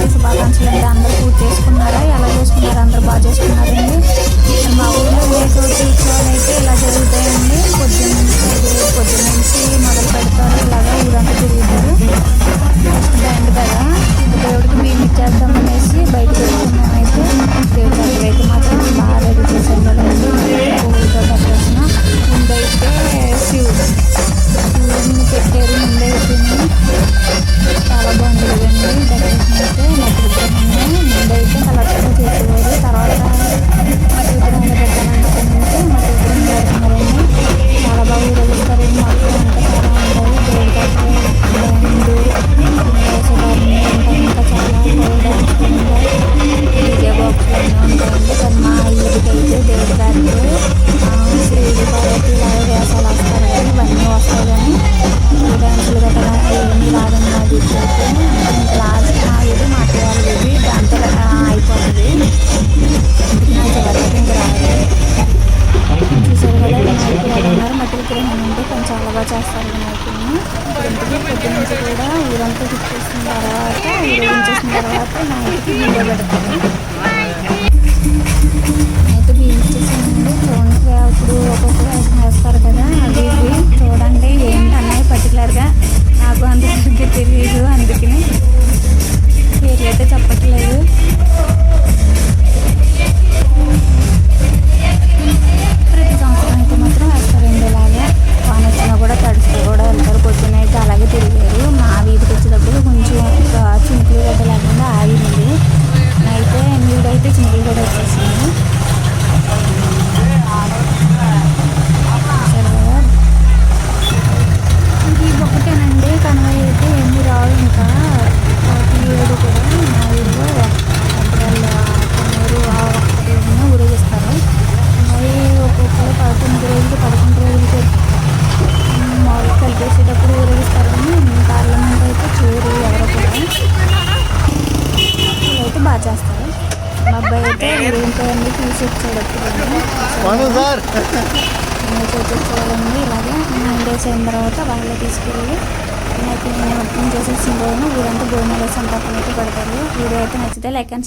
సంక్రాంతి శుభాకాంక్షలు అండి. అందరూ పూజ చేసుకున్నారా? ఎలా చేసుకున్నారా? అందరూ బాగా చేసుకున్నారండి. మా ఊళ్ళో వినాయక చవితి ఉత్సవాలు అయితే ఇలా జరుగుతాయండి. పొద్దున్న నుంచి మొదలు పెడతారు. ఇలాగా ఊరంతా తిరుగుతారు. బ్యాండ్ కదా దేవుడికి మేము ఇచ్చేద్దాం అనేసి బయటకు వచ్చుకున్నామైతే దేవుడి దగ్గర అయితే మాత్రం బాగా రెడీ చేసాం కదండి. పువ్వులతో డెకరేషన్ ముందైతే శివుడిని పెట్టారు. ముందైతే చాలా బాగుంది కదండి డెకరేషన్ అయితే. మట్టి విగ్రహాన్ని ముందైతే కలర్స్గా చేసేవారు. తర్వాత మట్టి విగ్రహాన్ని పెట్టాలనుకుంటే మట్టి విగ్రహం పెడుతున్నారండి. చాలా బాగా ఊరేగిస్తారండి. మొత్తం అంతా చాలా ఉంటాయి. దేవుడి దగ్గర ఇంకా చాలా డీజే బాక్స్లు అన్నీ ఉంటాయండి. కానీ మా ఈదికైతే దేవుడి దగ్గర శ్రీడి పార్వతి ఇలాగ వేషాలు వస్తారు కానీ ఇవన్నీ వస్తాయి. కానీ డ్యాన్సులు గట్రా ఏమీ రాదండి. మా దీనికి అయితే ఇంకా లాస్ట్ మా ఇది మాట్లాడాలి ఇది దాంతో అయిపోతుంది. నా చివరికి ఇంకా రాదు. చూసారు కదా వినాయకుడు ఎలా ఉన్నారు. మట్టి విగ్రహం అంటే కొంచెం చాలా బాగా చేస్తారు వినాయకుడిని. ఇంటికి పొద్దు నుంచి కూడా ఊరంతా తిప్పేసిన తర్వాత ఊరేగించేసిన తర్వాత నైట్కి బియ్యం పెడతారు. నైట్ బియ్యం ఇచ్చేసానండి. చూడండి అప్పుడు ఒక్కొక్క వేషం వేస్తారు కదా అవి ఇవి చూడండి. ఏంటి అన్నది పర్టికులర్గా నాకు అంత సరిగ్గా తెలియదు. అందుకని పేర్లు అయితే చెప్పట్లేదు. ప్రతి సంవత్సరం అయితే మాత్రం వేస్తారండి ఇలాగే. వాన వచ్చినా కూడా తడుస్తూ కూడా వెళ్తారు. పొద్దున్న అయితే అలాగే తిరిగారు. మా వీధికి వచ్చేటప్పుడు కొంచెం చినుకులు గడ్డ లేకుండా ఆగింది. అయితే నీడైతే చినుకులు కూడా వచ్చేసింది. ఇది ఒకటేనండి కనుమ అయితే ఏమి రావు. ఇంకా 47 కూడా మా ఊళ్ళో అప్పుడు కొన్నూరు ఒక్కటి ఊరేగిస్తారు. అవి ఒక్కొక్కరు 11 రోజులు 11 రోజులకి మామూలు కలిపేసేటప్పుడు ఊరేగిస్తారు. కానీ పార్లమెంట్ అయితే చూరు ఎవరో కూడా అయితే బాగా చేస్తారు. మా అబ్బాయి అయితే ఏంటండి తీసి వచ్చేటప్పుడు చూపించాలండి. ఇలాగే 9 days అయిన తర్వాత వాళ్ళే తీసుకెళ్ళి వినాయకుడిని మొత్తం చేసేసిన రోజున ఊరంతా భోజనాలు వేసి సంతాపం అయితే పెడతారు. వీడియో అయితే నచ్చితే లైక్ అండ్